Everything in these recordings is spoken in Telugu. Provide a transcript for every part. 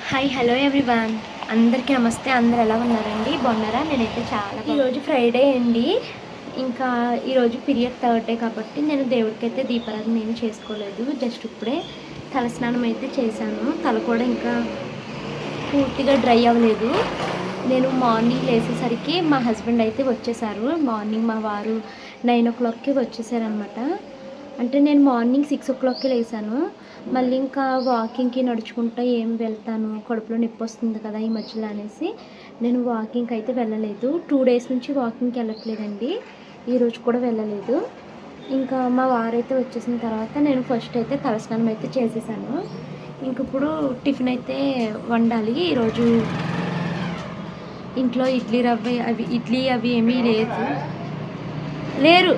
హాయ్ హలో ఎవ్రీవన్, అందరికీ నమస్తే. అందరు ఎలా ఉన్నారండి? బాగున్నారా? నేనైతే చాలా ఈరోజు ఫ్రైడే అండి. ఇంకా ఈరోజు పీరియడ్ థర్డ్ డే కాబట్టి నేను దేవుడికైతే దీపారాధన నేను చేసుకోలేదు. జస్ట్ ఇప్పుడే తలస్నానం అయితే చేశాను. తల కూడా ఇంకా పూర్తిగా డ్రై అవ్వలేదు. నేను మార్నింగ్ లేసేసరికి మా హస్బెండ్ అయితే వచ్చేసారు. మార్నింగ్ మా వారు 9 o'clockకి వచ్చేసారనమాట. అంటే నేను మార్నింగ్ 6 o'clockకి లేసాను. మళ్ళీ ఇంకా వాకింగ్కి నడుచుకుంటూ ఏం వెళ్తాను, కడుపులో నొప్పి వస్తుంది కదా ఈ మధ్యలో అనేసి నేను వాకింగ్కి అయితే వెళ్ళలేదు. 2 days నుంచి వాకింగ్కి వెళ్ళట్లేదండి. ఈరోజు కూడా వెళ్ళలేదు. ఇంకా మా వారైతే వచ్చేసిన తర్వాత నేను ఫస్ట్ అయితే తలస్నానం అయితే చేసేసాను. ఇంక ఇప్పుడు టిఫిన్ అయితే వండాలి. ఈరోజు ఇంట్లో ఇడ్లీ అవి ఏమీ లేరు.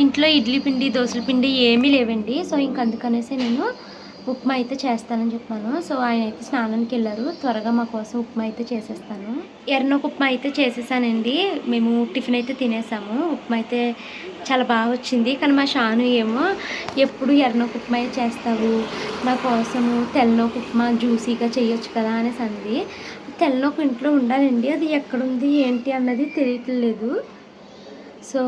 ఇంట్లో ఇడ్లీ పిండి, దోశల పిండి ఏమీ లేవండి. సో ఇంక అందుకనేసి నేను ఉప్మా అయితే చేస్తానని చెప్పాను. సో ఆయన అయితే స్నానానికి వెళ్ళారు. త్వరగా మా కోసం ఉప్మా అయితే చేసేస్తాను. ఎర్రనొక ఉప్మా అయితే చేసేసానండి. మేము టిఫిన్ అయితే తినేసాము. ఉప్మా అయితే చాలా బాగా వచ్చింది. కానీ మా షాను ఏమో ఎప్పుడు ఎర్రనొక ఉప్మా చేస్తావు, నా కోసము తెల్లనొక ఉప్మా జ్యూసీగా చేయొచ్చు కదా అనేసి అంది. తెల్లనొక ఇంట్లో ఉండాలండి, అది ఎక్కడుంది ఏంటి అన్నది తెలియట్లేదు. సో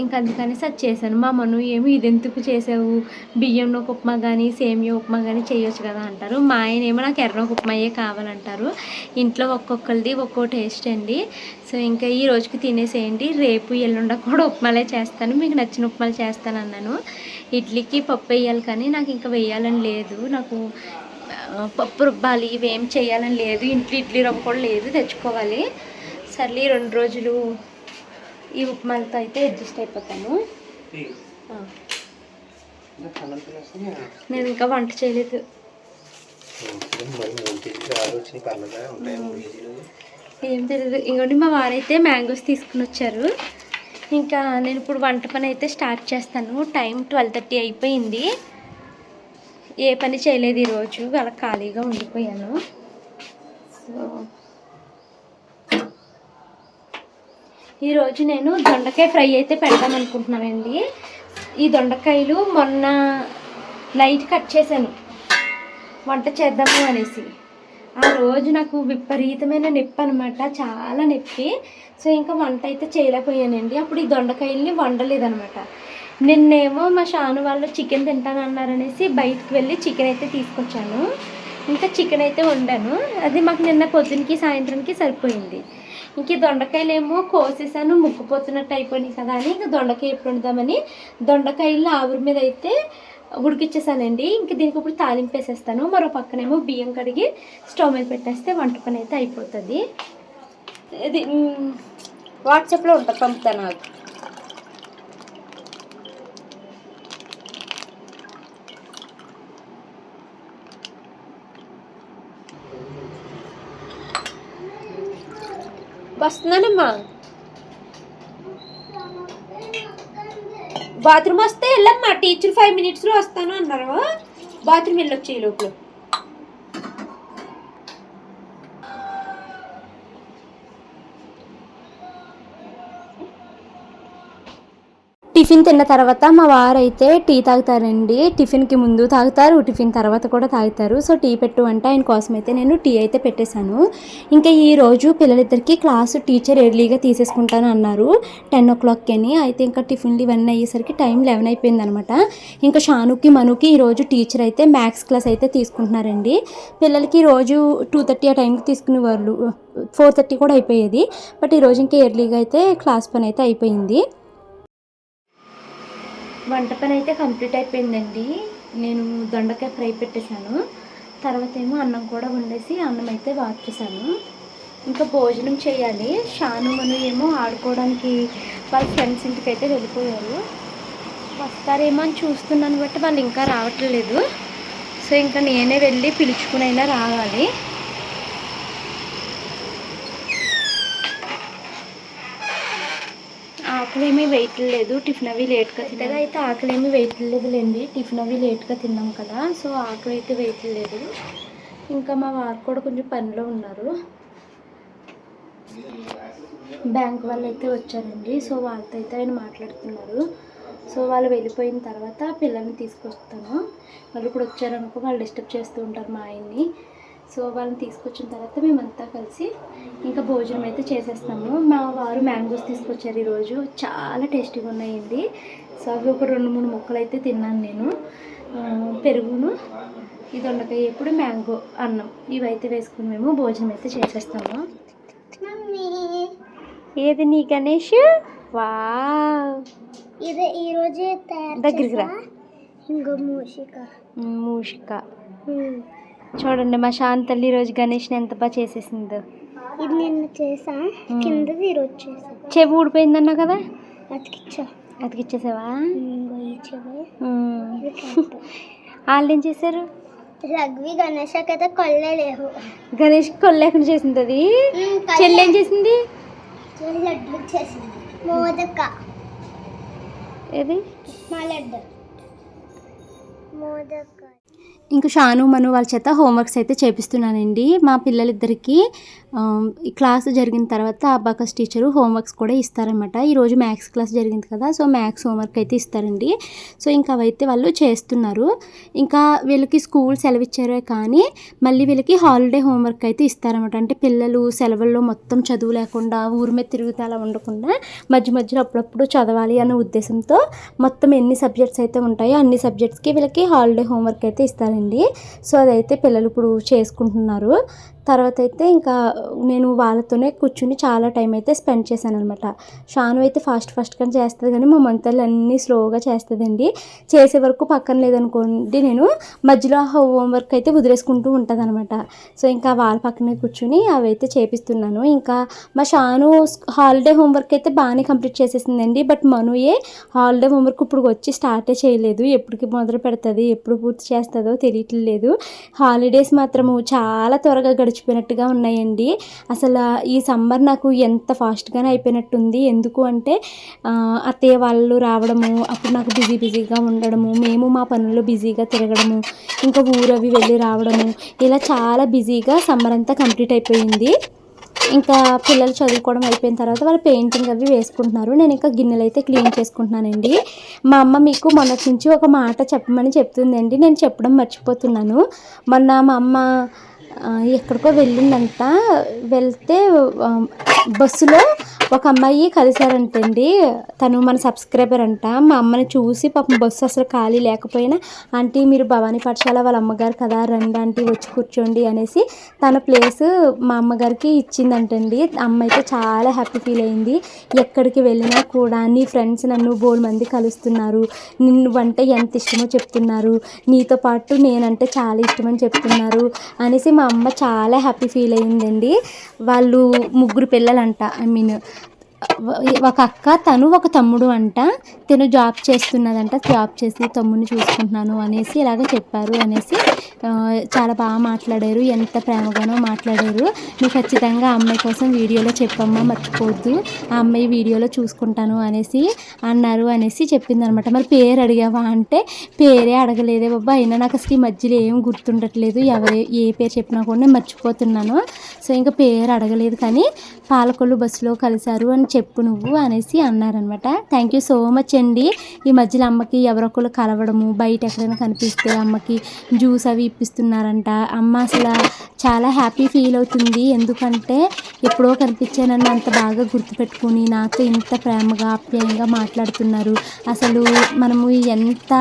ఇంక అందుకనేసి అది చేశాను. మా మను ఏమో ఇది ఎందుకు చేసావు, బియ్యంనొక ఉప్మా కానీ సేమియా ఉప్మా కానీ చేయొచ్చు కదా అంటారు. మా ఆయన ఏమో నాకు ఎర్రనొక ఉప్మాయే కావాలంటారు. ఇంట్లో ఒక్కొక్కరిది ఒక్కో టేస్ట్ అండి. సో ఇంకా ఈ రోజుకి తినేసేయండి, రేపు ఎల్లుండ కూడా ఉప్మాలే చేస్తాను, మీకు నచ్చిన ఉప్మాలు చేస్తాను అన్నాను. ఇడ్లీకి పప్పు వేయాలి కానీ నాకు ఇంకా వేయాలని లేదు. నాకు పప్పు రుబ్బాలి, ఇవేం చేయాలని లేదు. ఇంట్లో ఇడ్లీ రవ్వ కూడా లేదు, తెచ్చుకోవాలి. సర్లే 2 రోజులు ఈ ఉప్మాలతో అయితే అడ్జస్ట్ అయిపోతాను. నేను ఇంకా వంట చేయలేదు. ఏం తెలియదు. ఇంకోటి మా వారైతే మ్యాంగోస్ తీసుకుని వచ్చారు. ఇంకా నేను ఇప్పుడు వంట పని అయితే స్టార్ట్ చేస్తాను. టైం 12:30 అయిపోయింది. ఏ పని చేయలేదు ఈరోజు, అలా ఖాళీగా ఉండిపోయాను. సో ఈరోజు నేను దొండకాయ ఫ్రై అయితే పెడదాం అనుకుంటున్నానండి. ఈ దొండకాయలు మొన్న లైట్ కట్ చేశాను వంట చేద్దాము అనేసి. ఆ రోజు నాకు విపరీతమైన నొప్పి అనమాట, చాలా నొప్పి. సో ఇంకా వంట అయితే చేయలేకపోయానండి. అప్పుడు ఈ దొండకాయల్ని వండలేదనమాట. నిన్నేమో మా షాను వాళ్ళు చికెన్ తింటానన్నారనేసి బయటకు వెళ్ళి చికెన్ అయితే తీసుకొచ్చాను. ఇంకా చికెన్ అయితే వండాను. అది మాకు నిన్న పొద్దునకి సాయంత్రానికి సరిపోయింది. ఇంక దొండకాయలు ఏమో కోసేసాను, ముక్కుపోతున్నట్టు అయిపోయినాయి కదా అని ఇంకా దొండకాయ ఎప్పుడు వండుదామని దొండకాయలు ఆవిరి మీద అయితే ఉడికిచ్చేసానండి. ఇంక దీనికి ఇప్పుడు తాలింపు వేసేస్తాను. మరో పక్కనేమో బియ్యం కడిగి స్టవ్ మీద పెట్టేస్తే వంట పని అయితే అయిపోతుంది. ఇది వాట్సాప్లో ఉంటుంది, పంపుతాను నాకు. వస్తున్నానమ్మా. బాత్రూమ్ వస్తే వెళ్ళమ్మా, టీచర్ 5 minutesలో వస్తాను అన్నారు. బాత్రూమ్ వెళ్ళొచ్చి ఈ లోపల. టిఫిన్ తిన్న తర్వాత మా వారైతే టీ తాగుతారండి. టిఫిన్కి ముందు తాగుతారు, టిఫిన్ తర్వాత కూడా తాగుతారు. సో టీ పెట్టు అంటే ఆయన కోసం అయితే నేను టీ అయితే పెట్టేశాను. ఇంకా ఈరోజు పిల్లలిద్దరికి క్లాసు టీచర్ ఎర్లీగా తీసేసుకుంటాను అన్నారు 10 o'clockకి అని. అయితే ఇంకా టిఫిన్లు ఇవన్నీ అయ్యేసరికి టైం 11 అయిపోయింది అనమాట. ఇంకా షానుకి మనుకి ఈరోజు టీచర్ అయితే మ్యాథ్స్ క్లాస్ అయితే తీసుకుంటున్నారండి. పిల్లలకి రోజు 2:30 ఆ టైంకి తీసుకునే వాళ్ళు, 4:30 కూడా అయిపోయేది. బట్ ఈరోజు ఇంకా ఎర్లీగా అయితే క్లాస్ పని అయితే అయిపోయింది. వంట పని అయితే కంప్లీట్ అయిపోయిందండి. నేను దొండకాయ ఫ్రై పెట్టేశాను. తర్వాత ఏమో అన్నం కూడా వండేసి అన్నం అయితే వార్చేసాను. ఇంకా భోజనం చేయాలి. షాను మను ఏమో ఆడుకోవడానికి వాళ్ళ ఫ్రెండ్స్ ఇంటికి అయితే వెళ్ళిపోయారు. వస్తారేమో అని చూస్తున్నాను, బట్టి వాళ్ళు ఇంకా రావట్లేదు. సో ఇంకా నేనే వెళ్ళి పిలుచుకునైనా రావాలి. ఆకలి ఏమీ వెయిట్ లేదు, టిఫిన్ అవి లేట్గా తిన్నగా అయితే ఆకలి ఏమీ వెయిట్ లేదులేండి. టిఫిన్ అవి లేట్గా తిన్నాం కదా, సో ఆకలి అయితే వెయిట్ లేదు. ఇంకా మా వారు కూడా కొంచెం పనిలో ఉన్నారు. బ్యాంక్ వాళ్ళు అయితే వచ్చారండి. సో వాళ్ళతో అయితే ఆయన మాట్లాడుతున్నారు. సో వాళ్ళు వెళ్ళిపోయిన తర్వాత పిల్లల్ని తీసుకొస్తాను. వాళ్ళు ఇప్పుడు వచ్చారనుకో వాళ్ళు డిస్టర్బ్ చేస్తూ ఉంటారు మా ఆయన్ని. సో వాళ్ళని తీసుకొచ్చిన తర్వాత మేమంతా కలిసి ఇంకా భోజనం అయితే చేసేస్తాము. మా వారు మ్యాంగోస్ తీసుకొచ్చారు ఈరోజు, చాలా టేస్టీగా ఉన్నాయండి. సో అవి ఒక 2-3 ముక్కలు అయితే తిన్నాను నేను. పెరుగును, ఈ దొండకాయ ఎప్పుడు మ్యాంగో అన్నం ఇవైతే వేసుకుని మేము భోజనం అయితే చేసేస్తాము. ఏది నీ గణేష్? వావ్, ఇది ఈరోజే దగ్గరికి రా. ఇంకో మూషిక చూడండి మా శాంతల్లి ఈరోజు గణేష్ని ఎంత బాగా చేసేసిందో. ఇది నిన్న చేసా, కిందది ఈరోజు చేసా. చెవి ఊడిపోయిందన్నావు కదా, అతికిచ్చేసావా? వాళ్ళు ఏం చేశారు? రఘువి గణేష్కి అయితే కొల్లే లేవు. గణేష్కి కొల్లేకుండా చేసింది అది. చెల్లి ఏం చేసింది? లడ్డు చేసింది. మోదక ఏది? మా లడ్డు మోదక. ఇంకా షాను మను వాళ్ళ చేత హోంవర్క్స్ అయితే చేపిస్తున్నానండి. మా పిల్లలిద్దరికీ ఈ క్లాస్ జరిగిన తర్వాత అబాకస్ టీచరు హోంవర్క్స్ కూడా ఇస్తారనమాట. ఈరోజు మ్యాథ్స్ క్లాస్ జరిగింది కదా, సో మ్యాథ్స్ హోంవర్క్ అయితే ఇస్తారండి. సో ఇంకా అవైతే వాళ్ళు చేస్తున్నారు. ఇంకా వీళ్ళకి స్కూల్ సెలవు ఇచ్చారే కానీ మళ్ళీ వీళ్ళకి హాలిడే హోంవర్క్ అయితే ఇస్తారనమాట. అంటే పిల్లలు సెలవుల్లో మొత్తం చదువు లేకుండా ఊరి మీద తిరుగుతూ అలా ఉండకుండా మధ్య మధ్యలో అప్పుడప్పుడు చదవాలి అనే ఉద్దేశంతో మొత్తం ఎన్ని సబ్జెక్ట్స్ అయితే ఉంటాయో అన్ని సబ్జెక్ట్స్కి వీళ్ళకి హాలిడే హోంవర్క్ అయితే ఇస్తారండి. సో అదైతే పిల్లలు ఇప్పుడు చేసుకుంటున్నారు. తర్వాత అయితే ఇంకా నేను వాళ్ళతోనే కూర్చుని చాలా టైం అయితే స్పెండ్ చేశాను అనమాట. షాను అయితే ఫాస్ట్గా చేస్తుంది కానీ మా మంతలు అన్నీ స్లోగా చేస్తుందండి. చేసే వరకు పక్కన లేదనుకోండి నేను మధ్యలో హోంవర్క్ అయితే వదిలేసుకుంటూ ఉంటుంది అనమాట. సో ఇంకా వాళ్ళ పక్కనే కూర్చుని అవి అయితే చేపిస్తున్నాను. ఇంకా మా షాను హాలిడే హోంవర్క్ అయితే బాగానే కంప్లీట్ చేసేసిందండి. బట్ మనుయే హాలిడే హోంవర్క్ ఇప్పుడు వచ్చి స్టార్టే చేయలేదు. ఎప్పటికి మొదలు పెడుతుంది, ఎప్పుడు పూర్తి చేస్తుందో తెలియట్లేదు. హాలిడేస్ మాత్రము చాలా త్వరగా గడిచిపోయినట్టుగా ఉన్నాయండి. అసలు ఈ సమ్మర్ నాకు ఎంత ఫాస్ట్గానే అయిపోయినట్టుంది. ఎందుకు అంటే అత్తయ్య వాళ్ళు రావడము, అప్పుడు నాకు బిజీగా ఉండడము, మేము మా పనుల్లో బిజీగా తిరగడము, ఇంకా ఊరవి వెళ్ళి రావడము, ఇలా చాలా బిజీగా సమ్మర్ అంతా కంప్లీట్ అయిపోయింది. ఇంకా పిల్లలు చదువుకోవడం అయిపోయిన తర్వాత వాళ్ళు పెయింటింగ్ అవి వేసుకుంటున్నారు. నేను ఇంకా గిన్నెలు అయితే క్లీన్ చేసుకుంటున్నానండి. మా అమ్మ మీకు మొన్నటి నుంచి ఒక మాట చెప్పమని చెప్తుందండి, నేను చెప్పడం మర్చిపోతున్నాను. మొన్న మా అమ్మ ఎక్కడికో వెళ్ళిందంట. వెళ్తే బస్సులో ఒక అమ్మాయి కలిశారంటండి. తను మన సబ్స్క్రైబర్ అంట. మా అమ్మని చూసి పాపం బస్సు అసలు ఖాళీ లేకపోయినా ఆంటీ మీరు భవానీ పాఠశాల వాళ్ళ అమ్మగారు కదా, రండి ఆంటీ వచ్చి కూర్చోండి అనేసి తన ప్లేస్ మా అమ్మగారికి ఇచ్చిందంటండి. అమ్మ అయితే చాలా హ్యాపీ ఫీల్ అయింది. ఎక్కడికి వెళ్ళినా కూడా నీ ఫ్రెండ్స్ నన్ను బోల్ మంది కలుస్తున్నారు, నువ్వంటే ఎంత ఇష్టమో చెప్తున్నారు, నీతో పాటు నేనంటే చాలా ఇష్టమని చెప్తున్నారు అనేసి మా అమ్మ చాలా హ్యాపీ ఫీల్ అయిందండి. వాళ్ళు 3 పిల్లలంట. ఒక అక్క, తను ఒక తమ్ముడు అంట. తను జాబ్ చేస్తున్నదంట. జాబ్ చేసి తమ్ముడిని చూసుకుంటున్నాను అనేసి ఇలాగ చెప్పారు అనేసి చాలా బాగా మాట్లాడారు. ఎంత ప్రేమగానో మాట్లాడారు. నువ్వు ఖచ్చితంగా అమ్మాయి కోసం వీడియోలో చెప్పమ్మా, మర్చిపోవద్దు, ఆ అమ్మాయి వీడియోలో చూసుకుంటాను అనేసి అన్నారు అనేసి చెప్పింది అనమాట. మరి పేరు అడిగావా అంటే పేరే అడగలేదే బాబా, అయినా నాకు అసలు ఈ మధ్యలో ఏం గుర్తుండట్లేదు, ఏ పేరు చెప్పినా కూడా నేను మర్చిపోతున్నాను. సో ఇంకా పేరు అడగలేదు కానీ పాలకొల్లు బస్సులో కలిశారు అని చెప్పు నువ్వు అనేసి అన్నారనమాట. థ్యాంక్ యూ సో మచ్ అండి. ఈ మధ్యలో అమ్మకి ఎవరొకరు కలవడము, బయట ఎక్కడైనా కనిపిస్తే అమ్మకి జ్యూస్ అవి ఇప్పిస్తున్నారంట. అమ్మ అసలు చాలా హ్యాపీ ఫీల్ అవుతుంది. ఎందుకంటే ఎప్పుడో కనిపించానని అంత బాగా గుర్తుపెట్టుకుని నాతో ఇంత ప్రేమగా ఆప్యాయంగా మాట్లాడుతున్నారు. అసలు మనము ఎంత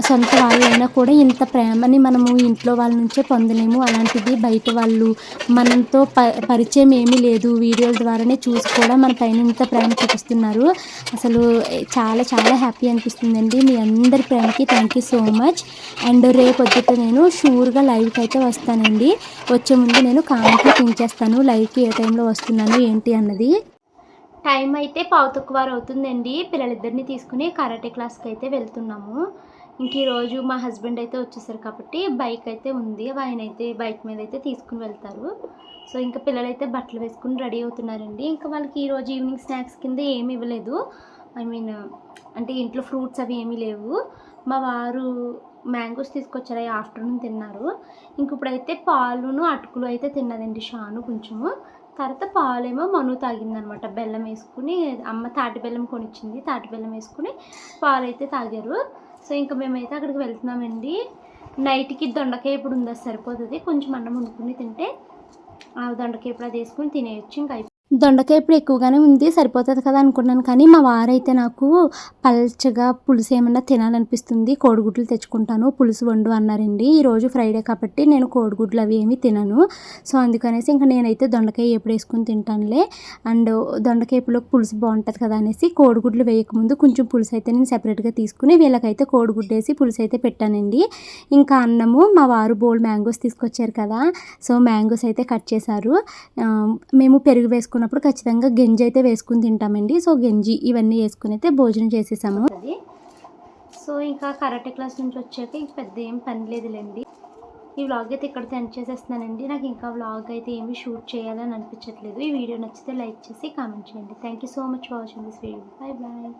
సొంత వాళ్ళైనా కూడా ఇంత ప్రేమని మనము ఇంట్లో వాళ్ళ నుంచే పొందలేము. అలాంటిది బయట వాళ్ళు మనతో పరిచయం ఏమీ లేదు, వీడియోల ద్వారానే చూసి కూడా మన పైన ఇంత ప్రేమ చూపిస్తున్నారు. అసలు చాలా చాలా హ్యాపీ అనిపిస్తుందండి. మీ అందరి ప్రేమకి thank you so much. And రేపు పొద్దుట నేను షూర్గా లైవ్కి అయితే వస్తానండి. వచ్చే ముందు నేను కామెంట్లో పించేస్తాను లైవ్కి ఏ టైంలో వస్తున్నాను ఏంటి అన్నది. టైం అయితే 5:15 అవుతుందండి. పిల్లలిద్దరిని తీసుకుని కరాటే క్లాస్కి అయితే వెళ్తున్నాము. ఇంక ఈరోజు మా హస్బెండ్ అయితే వచ్చేసారు కాబట్టి బైక్ అయితే ఉంది, ఆయన అయితే బైక్ మీద అయితే తీసుకుని వెళ్తారు. సో ఇంకా పిల్లలైతే బట్టలు వేసుకుని రెడీ అవుతున్నారండి. ఇంకా వాళ్ళకి ఈరోజు ఈవినింగ్ స్నాక్స్ కింద ఏమి ఇవ్వలేదు. అంటే ఇంట్లో ఫ్రూట్స్ అవి ఏమీ లేవు. మా వారు మ్యాంగోస్ తీసుకొచ్చారు, ఆఫ్టర్నూన్ తిన్నారు. ఇంక ఇప్పుడైతే పాలును అటుకులు అయితే తిన్నదండి షాను కొంచెము. తర్వాత పాలేమో మను తాగిందనమాట, బెల్లం వేసుకుని. అమ్మ తాటి బెల్లం కొనిచ్చింది, తాటి బెల్లం వేసుకుని పాలు అయితే తాగారు. సో ఇంకా మేమైతే అక్కడికి వెళ్తున్నామండి. నైట్కి దొండకాయ ఇప్పుడు ఉందా సరిపోతుంది, కొంచెం అన్నం వండుకుని తింటే ఆ దొండకాయ ఇప్పుడు అది వేసుకుని తినేయచ్చు. ఇంకా దొండకాయ ఇప్పుడు ఎక్కువగానే ఉంది, సరిపోతుంది కదా అనుకున్నాను. కానీ మా వారైతే నాకు పల్చగా పులుసు ఏమన్నా తినాలనిపిస్తుంది, కోడిగుడ్లు తెచ్చుకుంటాను పులుసు వండు అన్నారండి. ఈరోజు ఫ్రైడే కాబట్టి నేను కోడిగుడ్లు అవి ఏమీ తినను. సో అందుకనేసి ఇంకా నేనైతే దొండకాయ ఎప్పుడు వేసుకుని తింటానులే, అండ్ దొండకాయ ఎప్పుడు పులుసు బాగుంటుంది కదా అనేసి కోడిగుడ్లు వేయకముందు కొంచెం పులుసు అయితే నేను సెపరేట్గా తీసుకుని వీళ్ళకైతే కోడిగుడ్డు వేసి పులుసు అయితే పెట్టానండి. ఇంకా అన్నము మా వారు బోల్ మ్యాంగోస్ తీసుకొచ్చారు కదా, సో మ్యాంగోస్ అయితే కట్ చేశారు. మేము పెరుగు వేసుకున్నప్పుడు ఖచ్చితంగా గంజి అయితే వేసుకుని తింటామండి. సో గంజి ఇవన్నీ వేసుకుని అయితే భోజనం చేసేసాము. సో ఇంకా కరాటే క్లాస్ నుంచి వచ్చాక ఇంక పెద్ద ఏం పని లేదులేండి. ఈ వ్లాగ్ అయితే ఇక్కడ సెండ్ చేసేస్తున్నానండి. నాకు ఇంకా వ్లాగ్ అయితే ఏమీ షూట్ చేయాలని అనిపించట్లేదు. ఈ వీడియో నచ్చితే లైక్ చేసి కామెంట్ చేయండి. Thank you so much for watching this video. Bye bye.